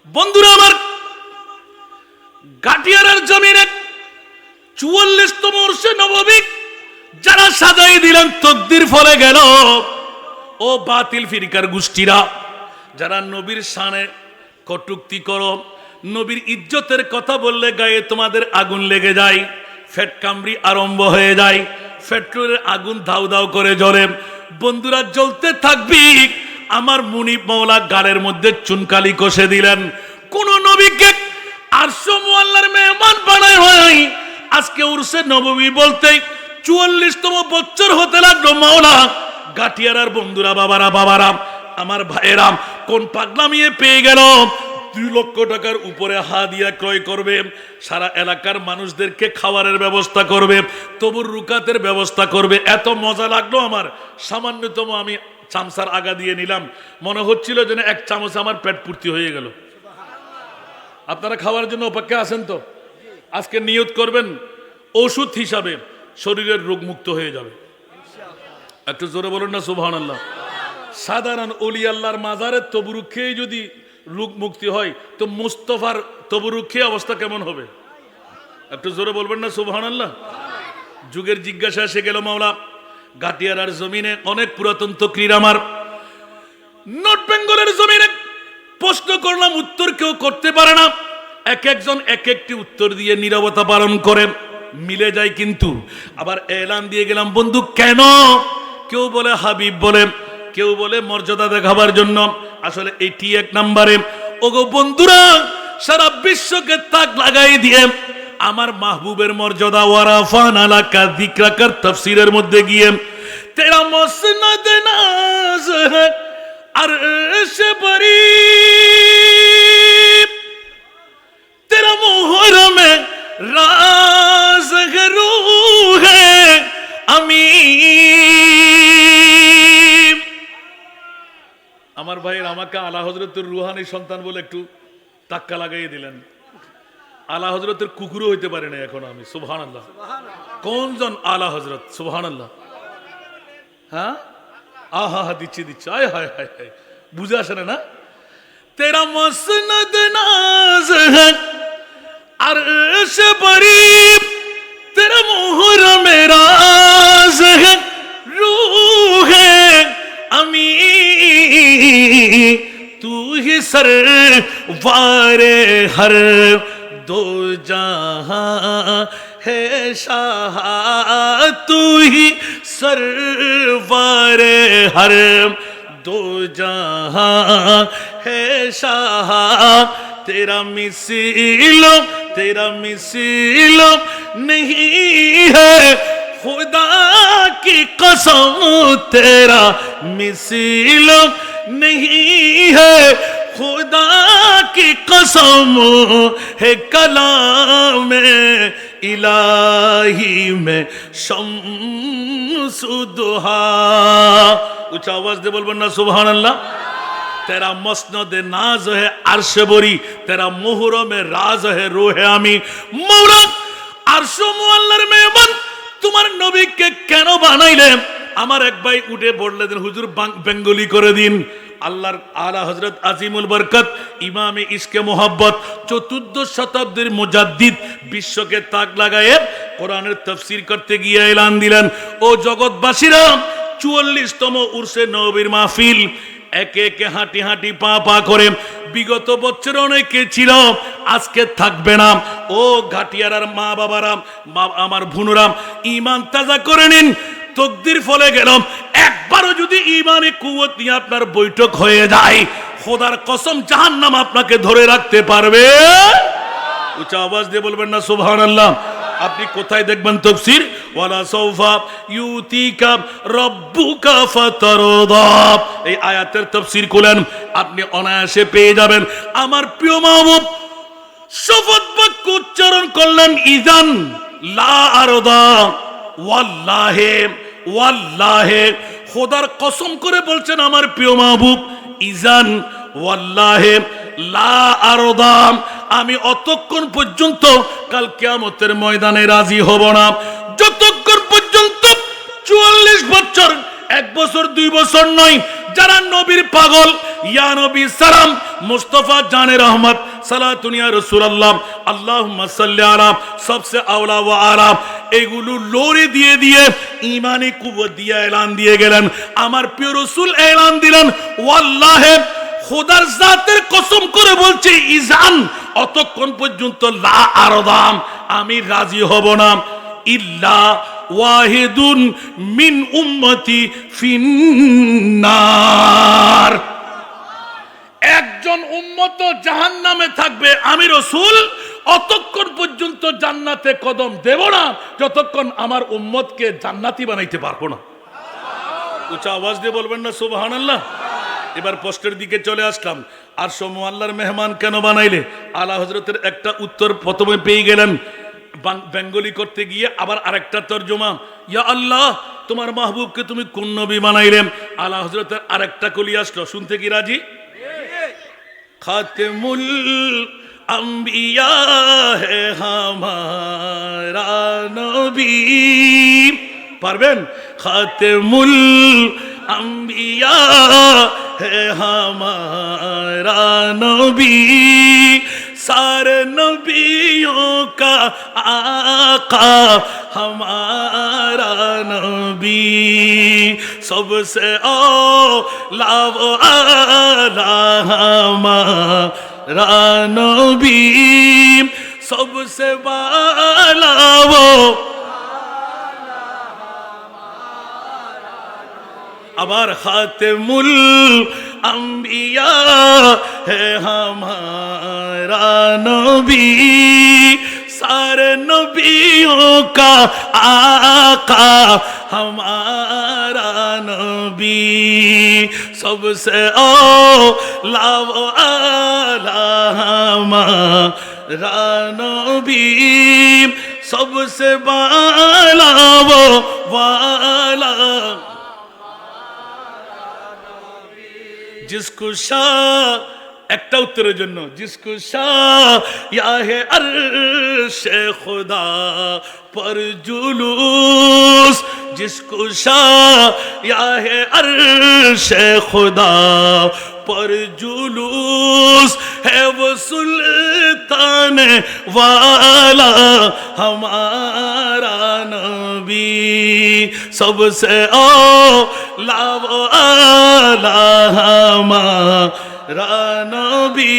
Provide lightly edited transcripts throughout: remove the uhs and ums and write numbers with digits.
বন্ধুরা আমার, গাটিয়ারের জমিনে 44তম বর্ষে নববী যারা সাজাই দিলেন, তকদির ফলে গেল। ও বাতিল ফিরকার গোষ্ঠীরা, যারা নবীর শানে কটূক্তি করো, নবীর ইজ্জতের কথা বললে গায়ে তোমাদের আগুন লেগে যায়, ফেট কামড়ি আরম্ভ হয়ে যায়, পেট্রোলের আগুন ধাউ ধাউ করে জ্বলে। বন্ধুরা, জ্বলতে থাকবি। আমার মুনিব মাওলা গালের মধ্যে চুনকালি কষে দিলেন। কোন নবীকে আরশ মুআল্লার মেহমান বানায় হয়। আজকে উরসে নববী বলতে 44তম বছর হতে লাগলো। মাওলা গাটিয়ারার বন্ধুরা, বাবারা আমার ভাইয়েরা, কোন পাগলামিয়ে পেয়ে গেল 2 লক্ষ টাকার উপরে হাদিয়া ক্রয় করবে, সারা এলাকার মানুষদেরকে খাবারের ব্যবস্থা করবে, তবুর রুকাতের ব্যবস্থা করবে। এত মজা লাগলো আমার, সামান্যতম আমি চামচার আগা দিয়ে নিলাম, মনে হচ্ছিল যেন 1 চামচ আমার পেট পূর্তি হয়ে গেল। আপনারা খাওয়ার জন্য অপেক্ষা আছেন তো? আজকে নিয়ত করবেন ওষুধ হিসাবে শরীরের রোগ মুক্ত হয়ে যাবে। একটু জোরে বলুন না সুবহানাল্লাহ। সাধারণ ওলি আল্লাহর মাজারের তবরুক খেয়ে যদি রোগ মুক্তি হয়, তো মুস্তফার তবরুক খেয়ে অবস্থা কেমন হবে? একটু জোরে বলবেন না সুবহানাল্লাহ। যুগের জিজ্ঞাসা এসে গেল মাওলা গাটিয়ারার জমিনে। অনেক পুরাতন তকরির আমার নর্থ বেঙ্গলের জমিনে প্রশ্ন করলাম, উত্তর কেউ করতে পারে না। একজন এক একটি উত্তর দিয়ে নীরবতা পালন করেন, মিলে যায়। কিন্তু আবার এলান দিয়ে গেলাম, বন্ধু কেন? কেউ বলে হাবিব বলে, কেউ বলে মর্যাদা দেখাবার জন্য। আসলে এটি 1 নম্বরে। ওগো বন্ধুরা, সারা বিশ্বকে তাক লাগাই দিয়ে আমার মাহবুবের মর্যাদা ওয়ারাফানা লাকা যিকরাকার তাফসীরের মধ্যে গিয়ে তেরা মসনদ নাজ है अर्श बरी तेरा मुहर्रम राज है रूह है अमीर। আমার ভাইয়ের আমাকে আলা হযরতের রুহানি সন্তান বলে একটু টাক্কা লাগাই দিলেন। আলা হযরতের কুকুরও হইতে পারে না এখন আমি। সুবহানাল্লাহ। কোনজন আলা হযরত? সুবহানাল্লাহ। হ্যাঁ, আহা হা দিচ্ছি আয় হায় হায় হায়, বুঝে আসে না? তেরা মসনদ নাজ है अर्श बरी तेरा मुहर्रम राज है रूह है अमीर तू ही सरवारे हर दो जहां है शाह तू ही सरवारे हर दो जहां है शाह तेरा मिसिलो नहीं है खुदा की कसम तेरा मिसिलो नहीं है खुदा की कसम है कलाम इलाही में शम्सुदुहा। उच्च आवाज दे बोलबेन ना सुबहानाल्लाह। तेरा मसनद नाज है अर्श बरी तेरा मुहर्रम में राज है रूह आमी। मौला अर्श मुआल्लार मेहमान তোমার নবীকে কেন বানাইলে? আমার এক ভাই উঠে বললেন, হুজুর বেঙ্গলি করে দিন। আল্লাহর আলা হযরত আজিমুল বরকত ইমামে ইশকে মোহাব্বত 14 শতাব্দীর মুজাদ্দিদ বিশ্বকে তাক লাগায়ে কোরআনের তাফসীর করতে গিয়ে এলান দিলেন, ও জগৎবাসীরা, 44তম উরসে নবীর মাহফিল। একে একে হাঁটি হাঁটি পা পা করে বিগত বছর অনেকে ছিল, আজকে থাকবে না। ও ঘাটিয়ারার মা বাবারা, আমার ভুনুরাম, ঈমান তাজা করে নিন। তকদির ফলে গেলাম, একবারও যদি ঈমানে কুওয়াত নিয়ে আপনার বৈঠক হয়ে যায়, খোদার কসম জাহান্নাম আপনাকে ধরে রাখতে পারবে। উচ্চ আওয়াজ দিয়ে বলবেন না সুবহানাল্লাহ। আপনি কোথায় দেখবেন তাফসীর? ওয়ালা সাউফা ইউতিকা রাব্বুকা ফাতারদা। এই আয়াতের তাফসীর খুলেন, আপনি অনায়াসে পেয়ে যাবেন। আমার প্রিয় মাহবুব শপথ বাক্য উচ্চারণ করলেন, ইজান লা আরদা ওয়াল্লাহি ওয়াল্লাহি। খোদার কসম করে বলছেন আমার প্রিয় মাহবুব, ইজান ওয়াল্লাহি লা আরদা, আমি অতক্ষণ পর্যন্ত কাল কিয়ামতের ময়দানে রাজি হব না যতক্ষণ পর্যন্ত 44 বছর, 1 বছর 2 বছর নয়, যারা নবীর পাগল ইয়া নবী সালাম, মুস্তাফা জানে রহমত সালাতুন ইয়া রাসূলুল্লাহ, আল্লাহুম্মা সাল্লি আলা, সবসে আওলা ওয়া আলা, এগুলো লোরে দিয়ে দিয়ে ঈমানি কুওয়াত দিয়ে এলান দিয়ে গেলেন। আমার প্রিয় রাসূল এলান দিলেন, ওয়াল্লাহি খোদার জাতের কসম করে বলছি, ইজান অতক্ষণ পর্যন্ত লা আরদাম, আমি রাজি হব না, ইল্লা ওয়াহিদুন মিন উম্মতি ফিন্নার, একজন উম্মত জাহান্নামে থাকবে, আমি রাসূল অতক্ষণ পর্যন্ত জান্নাতে কদম দেব না যতক্ষণ আমার উম্মতকে জান্নাতি বানাইতে পারবো না। উচ্চ আওয়াজ দিয়ে বলবেন না সুবহানাল্লাহ। এবার পোস্টের দিকে চলে আসলাম। আর সমু আল্লাহর মেহমান কেন বানাইলে? আলা হযরতের একটা উত্তর প্রথমে পেয়ে গেলেন, বেঙ্গলি করতে গিয়ে আবার আরেকটা তরজমা, ইয়া আল্লাহ তোমার মাহবুবকে তুমি কোন নবী বানাইলে? আলা হযরতের আরেকটা কলি আসলো, শুনতে কি রাজি? খাতেমুল আম্বিয়া হে হামারা নবী, পারবেন? খাতেমুল আম্বিয়া হে হামারা নবী, सारे नबियों का आका हमारा नबी, सबसे औला वो आला हमारा नबी, सबसे बाला वो আবার খাতেমুল আম্বিয়া হে হামারা নবী, সারে নবিयों का आका हमारा नबी, सबसे औला वो आला हमारा नबी, सबसे बाला वो वाला, जिसको शाह, একটা উত্তরের জন্য, जिसको शाह या है अर्शे खुदा पर जुलूस, जिसको शाह या है अर्शे खुदा पर जुलूस, है वो सुल्तान वाला हमारा नबी, सबसे औला वो आला हमारा नबी,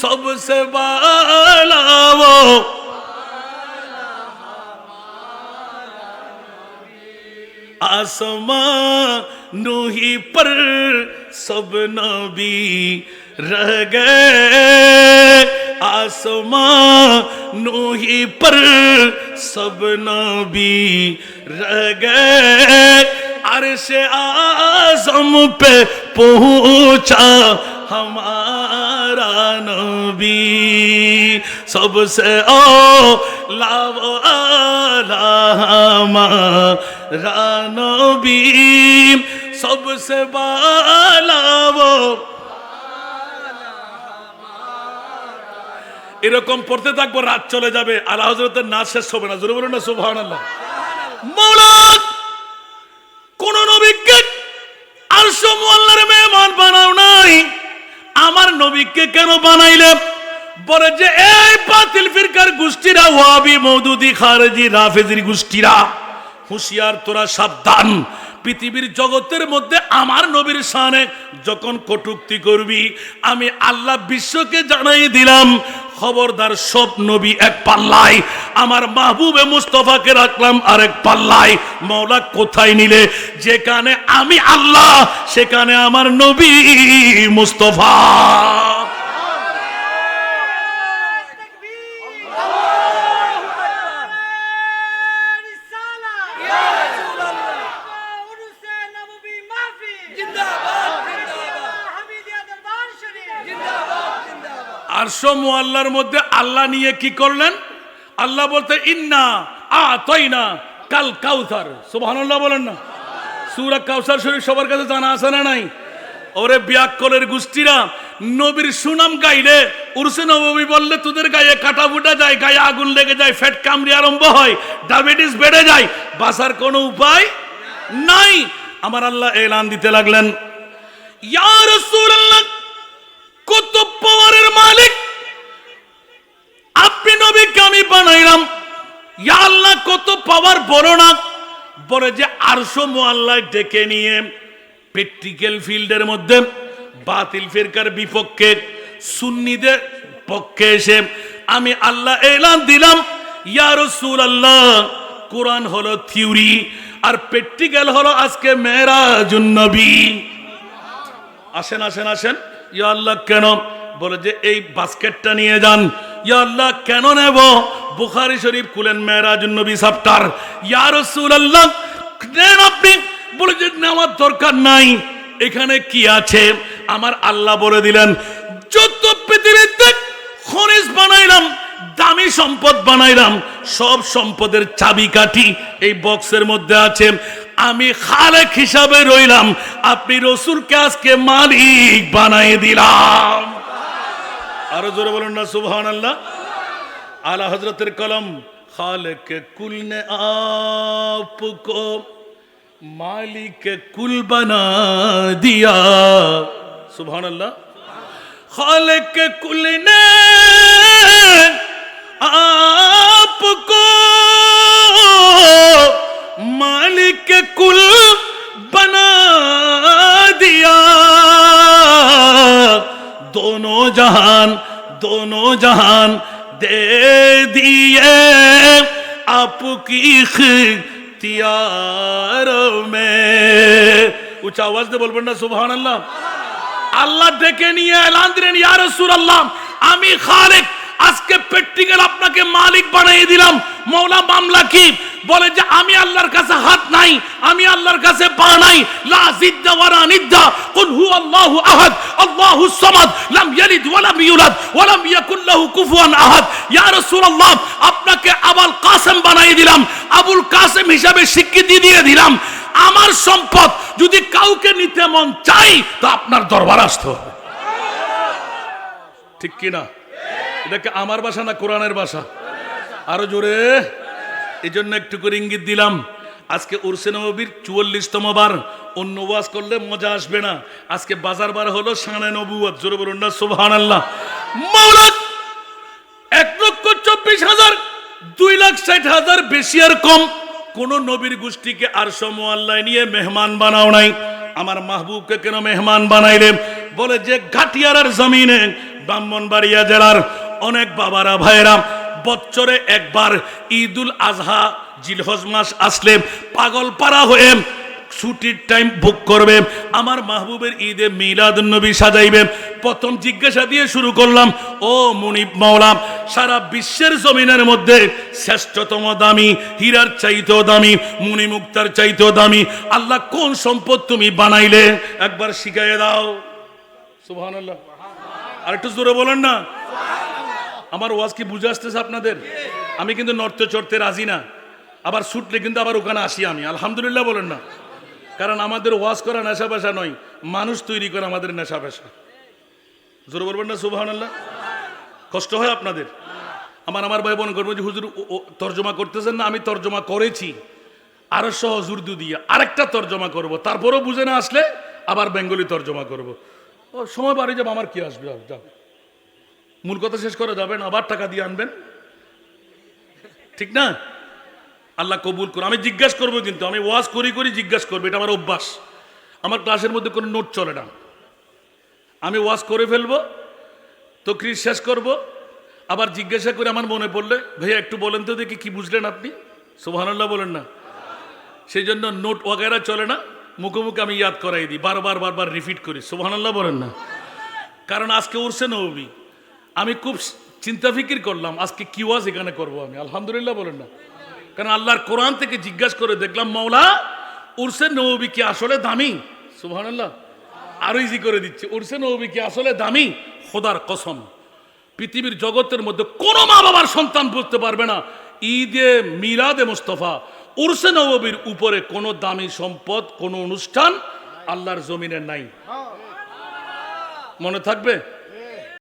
सबसे बाला वो, आसमानों ही पर सब नबी रह गए, आसमानों ही पर सब नबी रह गए, अर्शे आज़म पे पहुंचा हमारा नबी, सबसे औला वो आला हमारा नबी, सबसे बाला वो, এরকম পড়তে থাকবো, রাত চলে যাবে, আলা হযরতের নাচ শেষ হবে না। জোরে বলুন না সুবহানাল্লাহ। মাওলা কোন নবীকে আরশ মুআল্লার মেহমান বানাও নাই, আমার নবীকে কেন বানাইলে? বলে যে এই বাতিল ফিরকার গোষ্ঠীরা, ওয়াহাবি, মওদুদি, খারেজি, রাফেজির গোষ্ঠীরা, হুঁশিয়ার তোরা সাবধান, পৃথিবীর জগতের মধ্যে আমার নবীর শানে যখন কটূক্তি করবি, আমি আল্লাহ বিশ্বকে জানাই দিলাম, খবরদার, সব নবী এক পাল্লায়, আমার মাহবুবে মুস্তাফাকে রাখলাম আরেক পাল্লায়। মাওলা কোথায় নিলে? যেখানে আমি আল্লাহ, সেখানে আমার নবী মুস্তাফা। আরশ মুআল্লার মধ্যে আল্লাহ নিয়ে কি করলেন? আল্লাহ বলতে ইন্না আতাইনা কাল কাউসার, সুবহানাল্লাহ বলেন না। সূরা কাউসার শরীফ সবার কাছে জানা আছে না নাই? ওরে বিয়াক্কলের গোষ্ঠীরা, নবীর সুনাম গাইলে, উরসে নববী বললে তোদের গায়ে কাটা ফুটা যায়, গায়ে আগুন লেগে যায়, ফ্যাট কামড়ি আরম্ভ হয়, ডায়াবেটিস বেড়ে যায়, বাঁচার কোনো উপায় নাই। আমার আল্লাহ এলান দিতে লাগলেন, ইয়া রাসূলুল্লাহ, কত পাওয়ারের মালিক আপনি, নবীকে আমি বানাইলাম। ইয়া আল্লাহ, কত পাওয়ার বলো না। বলে যে আরশ মুআল্লায় ডেকে নিয়ে প্র্যাকটিক্যাল ফিল্ডের মধ্যে বাতিল ফিরকার বিপক্ষে সুন্নিদের পক্ষে এসে আমি আল্লাহ এলান দিলাম, ইয়া রাসূলুল্লাহ, কোরআন হলো থিওরি আর প্র্যাকটিক্যাল হলো আজকে মেরাজুন নবী। আসেন আসেন আসেন। ইয়া আল্লাহ, কেন? বলে যে এই বাস্কেটটা নিয়ে যান। ইয়া আল্লাহ, কেন নেব? বুখারী শরীফ খুলেন, মেরাজুন নবী চ্যাপ্টার। ইয়া রাসূলুল্লাহ, নেন আপনি। বলে যে নেওয়ার দরকার নাই, এখানে কি আছে? আমার আল্লাহ বলে দিলেন, যত পৃথিবীতে খনিজ বানাইলাম, দামি সম্পদ বানাইলাম, সব সম্পদের চাবিকাঠি এই বক্সের মধ্যে আছে। আমি খালেক হিসাবে রইলাম, আপনি রাসূলকে আজকে মালিক বানাই দিলাম। আরো জোরে বলুন না সুবহানাল্লাহ। আলা হযরতের কলম, খালেক কুল ने आपको मालिक कुल बना दिया। सुभानअल्लाह। खालिक कुल ने आपको मालिक कुल बना दिया। दोनों जहान दे दिए आपकी इख्तियारों में। উচ্চ আওয়াজ দিয়ে বলবেন না সুবহানাল্লাহ। আল্লাহ ডেকে নিয়ে এলান দিলেন, ইয়া রাসূলুল্লাহ, আমি খালিক, আজকে প্র্যাকটিক্যাল আপনাকে মালিক বানিয়ে দিলাম। মওলা মামলা কি? বলে যে আমি আল্লাহর কাছে হাত নাই, আমি আল্লাহর কাছে পা নাই। লা জিদ্দা ওয়ালা নিদ্দা, কুল হুয়াল্লাহু আহাদ, আল্লাহুস সামাদ, লাম ইয়ালিদ ওয়া লাম ইউলাদ ওয়া লাম ইয়াকুল লাহু কুফুয়ান আহাদ। ইয়া রাসূলুল্লাহ, আপনাকে আবুল কাসেম বানিয়ে দিলাম, আবুল কাসেম হিসাবে স্বীকৃতি দিয়ে দিলাম। আমার সম্পদ যদি কাউকে নিতে মন চাই তো আপনার দরবার আসতে হবে। ঠিক কি না? এটা কি আমার ভাষা না কোরআনের ভাষা? আরো জোরে। এই জন্য একটু করে ইঙ্গিত দিলাম, আজকে উরসে নববীর 44তম বার। অন্য ওয়াজ করলে মজা আসবে না। আজকে বাজার বার হলো শানে নবুয়ত। জোরে বলুন না সুবহানাল্লাহ। মাওলা 1,24,000, 2,60,000 বেশি আর কম কোন নবীর গোষ্ঠীকে আরশ মুআল্লায় নিয়ে মেহমান বানাও নাই। আমার মাহবুবকে কেন মেহমান বানাইলেন? বলে যে ঘাটিয়ারার জমিনে ব্রাহ্মণবাড়িয়া জেলার অনেক বাবারা ভাইরা বছরে একবার ঈদুল আজহা জিলহজ মাস আসলে পাগল পারা হয়ে ছুটির টাইম বুক করবে, আমার মাহবুবের ঈদে মিলাদুন নবী সাজাইবে। প্রথম জিজ্ঞাসা দিয়ে শুরু করলাম, ও মুনিব মাওলা, সারা বিশ্বের জমিনের মধ্যে শ্রেষ্ঠতম দামি, হীরার চাইতেও দামি, মুনি মুক্তার চাইতেও দামি আল্লাহ কোন সম্পদ তুমি বানাইলে? একবার শিখাইয়ে দাও। সুবহানাল্লাহ। আর একটু জোরে বলেন না। আমার ওয়াজ কি বুঝে আসতেছে আপনাদের? আমি কিন্তু নড়তে চড়তে রাজি না, আবার ছুটলে কিন্তু আবার ওখানে আসি আমি। আলহামদুলিল্লাহ বলেন না। কারণ আমাদের ওয়াজ করা নেশা পেশা নয়, মানুষ তৈরি করা আমাদের নেশা পেশা। জোরে বলবেন না সুবহানাল্লাহ। কষ্ট হয় আপনাদের? আমার ভাই বোন করবো যে হুজুর তর্জমা করতেছেন না, আমি তর্জমা করেছি আরো সহজ উর্দু দিয়ে, আরেকটা তর্জমা করব, তারপরেও বুঝে না আসলে আবার বেঙ্গলি তর্জমা করব। ও সময় বাড়ি যাবো, আমার কি আসবে? যাও, মূল কথা শেষ করে যাবেন, আবার টাকা দিয়ে আনবেন, ঠিক না? আল্লাহ কবুল করুন। আমি জিজ্ঞাসা করবো, কিন্তু আমি ওয়াজ করি জিজ্ঞাসা করবো, এটা আমার অভ্যাস। আমার ক্লাসের মধ্যে কোনো নোট চলে না। আমি ওয়াজ করে ফেলবো, তকরির শেষ করব, আবার জিজ্ঞাসা করে আমার মনে পড়লে, ভাইয়া একটু বলেন তো দেখি কি বুঝলেন আপনি? সুবহানাল্লাহ বলেন না। সেই জন্য নোট ওয়াগেরা চলে না, মুখে মুখে আমি ইয়াদ করাই দিই, বারবার রিপিট করি। সুবহানাল্লাহ বলেন না। কারণ আজকে উরসে নববী, আমি খুব চিন্তা ফিকির করলাম আজকে কি ওয়াজ এখানে করবো আমি। আলহামদুলিল্লাহ বলেন না। কারণ আল্লাহর কোরআন থেকে জিজ্ঞাসা করে দেখলাম, মাওলা উরসে নববী কি আসলে দামি? সুবহানাল্লাহ। আরো ইজি করে দিচ্ছি, উরসে নববী কি আসলে দামি? খোদার কসম, পৃথিবীর জগতের মধ্যে কোনো মা বাবার সন্তান বুঝতে পারবে না ঈদে মিলাদে মুস্তাফা উরসে নববীর উপরে কোনো দামি সম্পদ, কোনো অনুষ্ঠান আল্লাহর জমিনে নাই। মনে থাকবে?